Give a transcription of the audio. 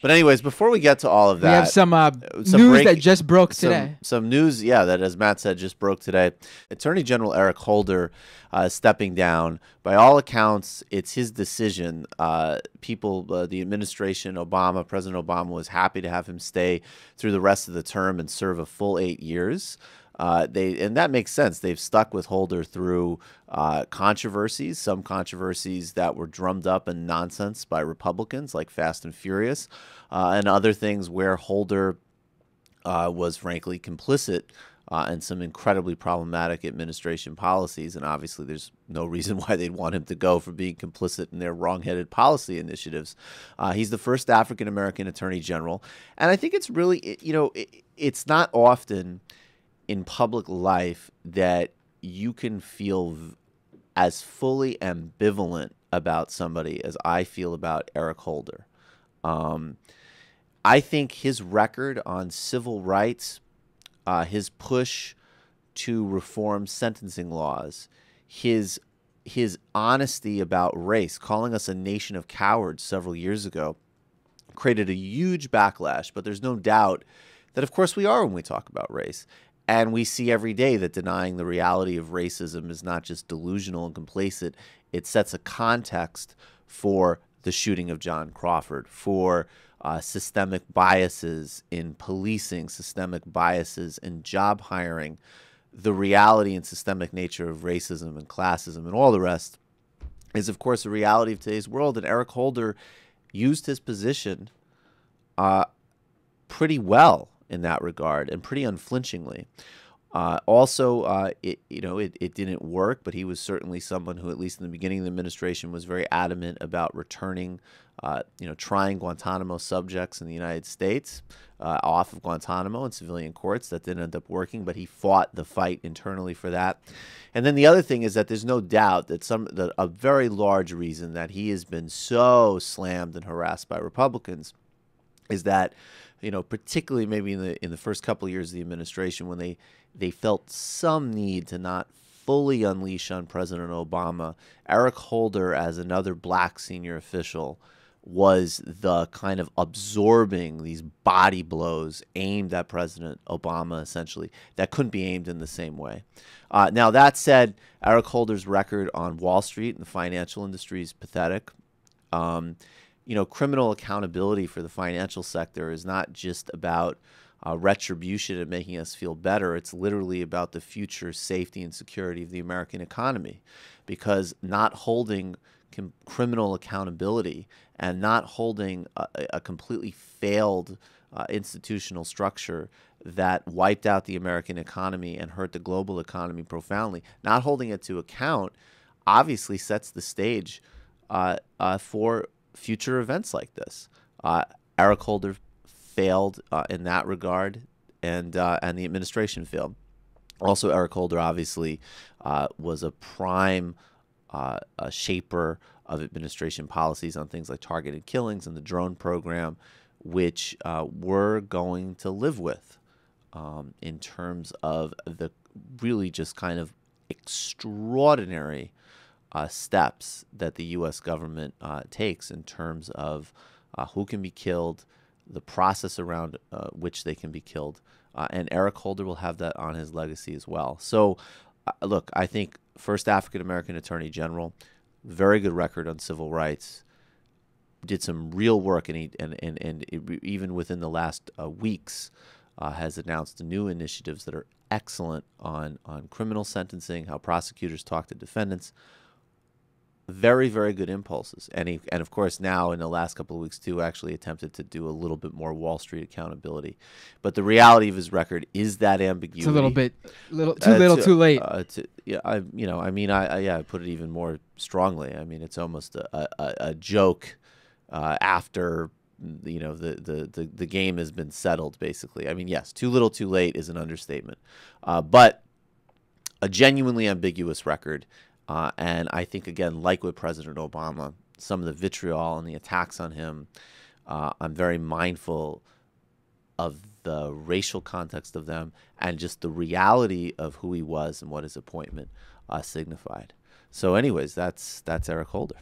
But anyways, before we get to all of that, we have some news that just broke today. Some news, yeah, that, as Matt said, just broke today. Attorney General Eric Holder stepping down. By all accounts, it's his decision. The administration, President Obama was happy to have him stay through the rest of the term and serve a full 8 years. And that makes sense. They've stuck with Holder through controversies, some controversies that were drummed up in nonsense by Republicans like Fast and Furious, and other things where Holder was frankly complicit in some incredibly problematic administration policies. And obviously there's no reason why they'd want him to go for being complicit in their wrongheaded policy initiatives. He's the first African-American attorney general. And I think it's really, it's not often in public life that you can feel as fully ambivalent about somebody as I feel about Eric Holder. I think his record on civil rights, his push to reform sentencing laws, his honesty about race, calling us a nation of cowards several years ago, created a huge backlash. But there's no doubt that, of course, we are when we talk about race. And we see every day that denying the reality of racism is not just delusional and complacent. It sets a context for the shooting of John Crawford, for systemic biases in policing, systemic biases in job hiring, the reality and systemic nature of racism and classism and all the rest is, of course, a reality of today's world. And Eric Holder used his position pretty well in that regard, and pretty unflinchingly. It didn't work, but he was certainly someone who, at least in the beginning of the administration, was very adamant about returning, trying Guantanamo subjects in the United States off of Guantanamo in civilian courts. That didn't end up working, but he fought the fight internally for that. And then the other thing is that there's no doubt that a very large reason that he has been so slammed and harassed by Republicans is that, particularly maybe in the first couple of years of the administration, when they felt some need to not fully unleash on President Obama, Eric Holder, as another black senior official, was the kind of absorbing these body blows aimed at President Obama, essentially, that couldn't be aimed in the same way. Now, that said, Eric Holder's record on Wall Street and the financial industry is pathetic. Criminal accountability for the financial sector is not just about retribution and making us feel better. It's literally about the future safety and security of the American economy, because not holding criminal accountability and not holding a completely failed institutional structure that wiped out the American economy and hurt the global economy profoundly, not holding it to account obviously sets the stage for future events like this. Eric Holder failed in that regard, and the administration failed. Also, Eric Holder obviously was a prime shaper of administration policies on things like targeted killings and the drone program, which we're going to live with in terms of the really just kind of extraordinary steps that the U.S. government takes in terms of who can be killed, the process around which they can be killed. And Eric Holder will have that on his legacy as well. So, look, I think first African-American Attorney General, very good record on civil rights, did some real work, and even within the last weeks has announced new initiatives that are excellent on criminal sentencing, how prosecutors talk to defendants. Very, very good impulses. And of course, now in the last couple of weeks, too, actually attempted to do a little bit more Wall Street accountability. But the reality of his record is that ambiguity. It's a little bit, too late. I put it even more strongly. I mean, it's almost a joke after the game has been settled, basically. I mean, yes, too little, too late is an understatement. But a genuinely ambiguous record. And I think, again, like with President Obama, some of the vitriol and the attacks on him, I'm very mindful of the racial context of them and just the reality of who he was and what his appointment signified. So anyways, that's Eric Holder.